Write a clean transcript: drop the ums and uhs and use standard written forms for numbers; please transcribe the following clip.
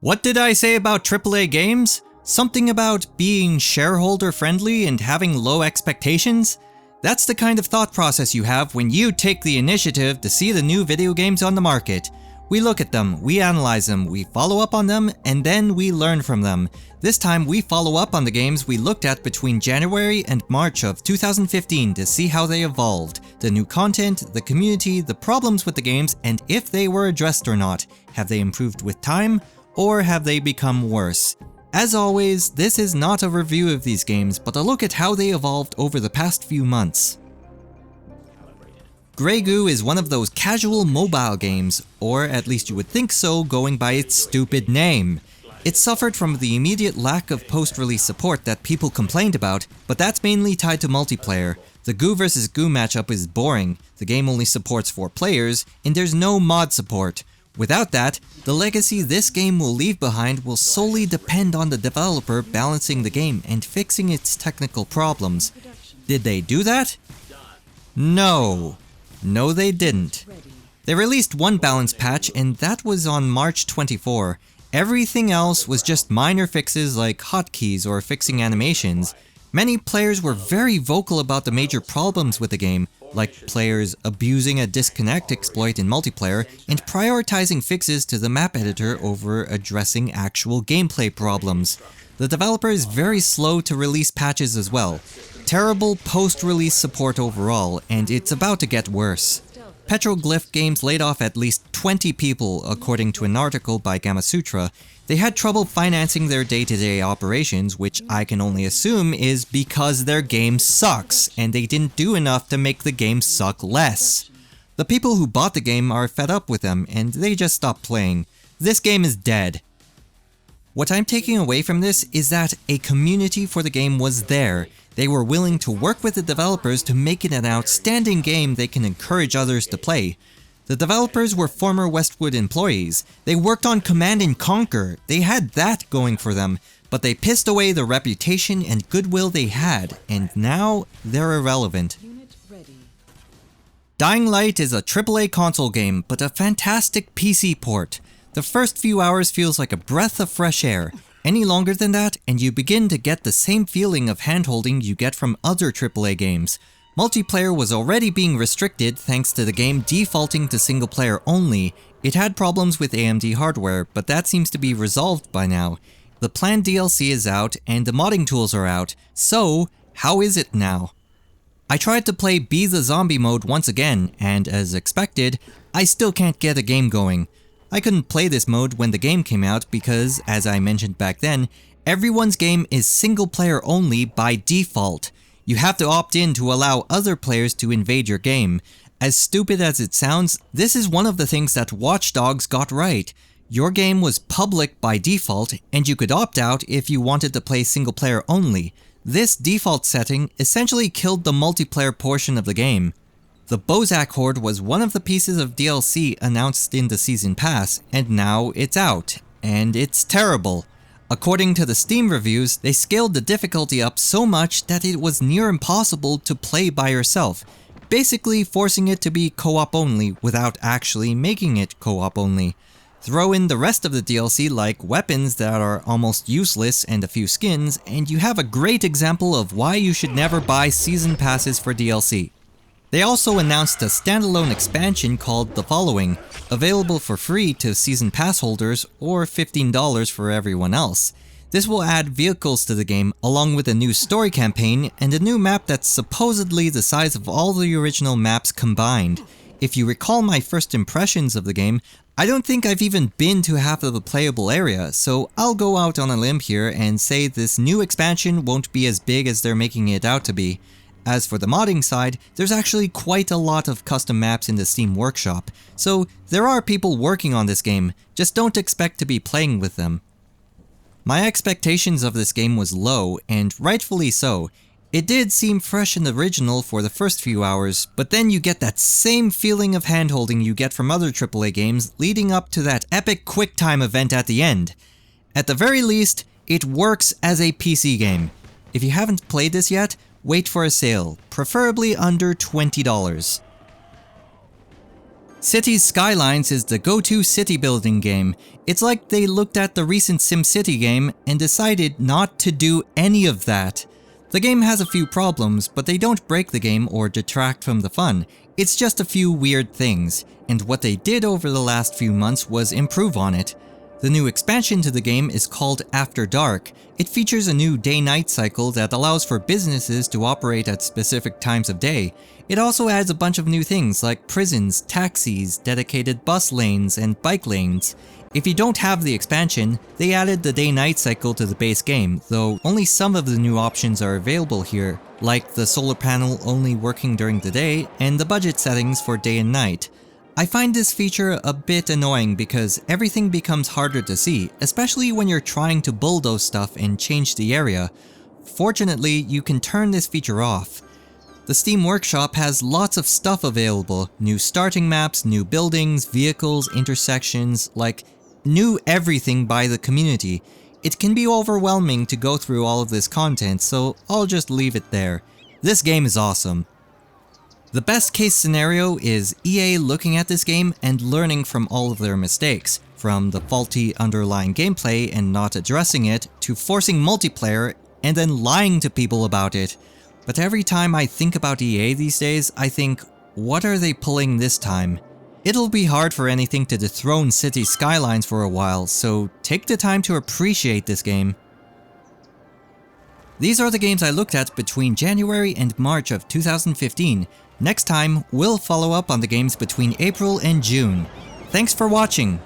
What did I say about AAA games? Something about being shareholder friendly and having low expectations? That's the kind of thought process you have when you take the initiative to see the new video games on the market. We look at them, we analyze them, we follow up on them, and then we learn from them. This time we follow up on the games we looked at between January and March of 2015 to see how they evolved, the new content, the community, the problems with the games, and if they were addressed or not. Have they improved with time? Or have they become worse? As always, this is not a review of these games, but a look at how they evolved over the past few months. Grey Goo is one of those casual mobile games, or at least you would think so going by its stupid name. It suffered from the immediate lack of post-release support that people complained about, but that's mainly tied to multiplayer. The Goo vs Goo matchup is boring, the game only supports 4 players, and there's no mod support. Without that, the legacy this game will leave behind will solely depend on the developer balancing the game and fixing its technical problems. Did they do that? No. No, they didn't. They released one balance patch, and that was on March 24. Everything else was just minor fixes like hotkeys or fixing animations. Many players were very vocal about the major problems with the game, like players abusing a disconnect exploit in multiplayer and prioritizing fixes to the map editor over addressing actual gameplay problems. The developer is very slow to release patches as well. Terrible post-release support overall, and it's about to get worse. Petroglyph Games laid off at least 20 people, according to an article by Gamasutra. They had trouble financing their day-to-day operations, which I can only assume is because their game sucks, and they didn't do enough to make the game suck less. The people who bought the game are fed up with them, and they just stopped playing. This game is dead. What I'm taking away from this is that a community for the game was there. They were willing to work with the developers to make it an outstanding game they can encourage others to play. The developers were former Westwood employees. They worked on Command & Conquer. They had that going for them, but they pissed away the reputation and goodwill they had, and now they're irrelevant. Dying Light is a AAA console game, but a fantastic PC port. The first few hours feels like a breath of fresh air. Any longer than that, and you begin to get the same feeling of handholding you get from other AAA games. Multiplayer was already being restricted thanks to the game defaulting to single player only. It had problems with AMD hardware, but that seems to be resolved by now. The planned DLC is out, and the modding tools are out, so how is it now? I tried to play Be the Zombie mode once again, and as expected, I still can't get a game going. I couldn't play this mode when the game came out because, as I mentioned back then, everyone's game is single player only by default. You have to opt in to allow other players to invade your game. As stupid as it sounds, this is one of the things that Watch Dogs got right. Your game was public by default, and you could opt out if you wanted to play single player only. This default setting essentially killed the multiplayer portion of the game. The Bozak Horde was one of the pieces of DLC announced in the Season Pass, and now it's out, and it's terrible. According to the Steam reviews, they scaled the difficulty up so much that it was near impossible to play by yourself, basically forcing it to be co-op only without actually making it co-op only. Throw in the rest of the DLC like weapons that are almost useless and a few skins, and you have a great example of why you should never buy Season Passes for DLC. They also announced a standalone expansion called The Following, available for free to Season Pass holders or $15 for everyone else. This will add vehicles to the game along with a new story campaign and a new map that's supposedly the size of all the original maps combined. If you recall my first impressions of the game, I don't think I've even been to half of the playable area, so I'll go out on a limb here and say this new expansion won't be as big as they're making it out to be. As for the modding side, there's actually quite a lot of custom maps in the Steam Workshop, so there are people working on this game, just don't expect to be playing with them. My expectations of this game was low, and rightfully so. It did seem fresh and original for the first few hours, but then you get that same feeling of handholding you get from other AAA games leading up to that epic QuickTime event at the end. At the very least, it works as a PC game. If you haven't played this yet, wait for a sale, preferably under $20. Cities Skylines is the go-to city building game. It's like they looked at the recent SimCity game and decided not to do any of that. The game has a few problems, but they don't break the game or detract from the fun. It's just a few weird things, and what they did over the last few months was improve on it. The new expansion to the game is called After Dark. It features a new day-night cycle that allows for businesses to operate at specific times of day. It also adds a bunch of new things like prisons, taxis, dedicated bus lanes, and bike lanes. If you don't have the expansion, they added the day-night cycle to the base game, though only some of the new options are available here, like the solar panel only working during the day and the budget settings for day and night. I find this feature a bit annoying because everything becomes harder to see, especially when you're trying to bulldoze stuff and change the area. Fortunately, you can turn this feature off. The Steam Workshop has lots of stuff available, new starting maps, new buildings, vehicles, intersections, like new everything by the community. It can be overwhelming to go through all of this content, so I'll just leave it there. This game is awesome. The best case scenario is EA looking at this game and learning from all of their mistakes, from the faulty underlying gameplay and not addressing it, to forcing multiplayer and then lying to people about it. But every time I think about EA these days, I think, what are they pulling this time? It'll be hard for anything to dethrone Cities Skylines for a while, so take the time to appreciate this game. These are the games I looked at between January and March of 2015. Next time, we'll follow up on the games between April and June. Thanks for watching!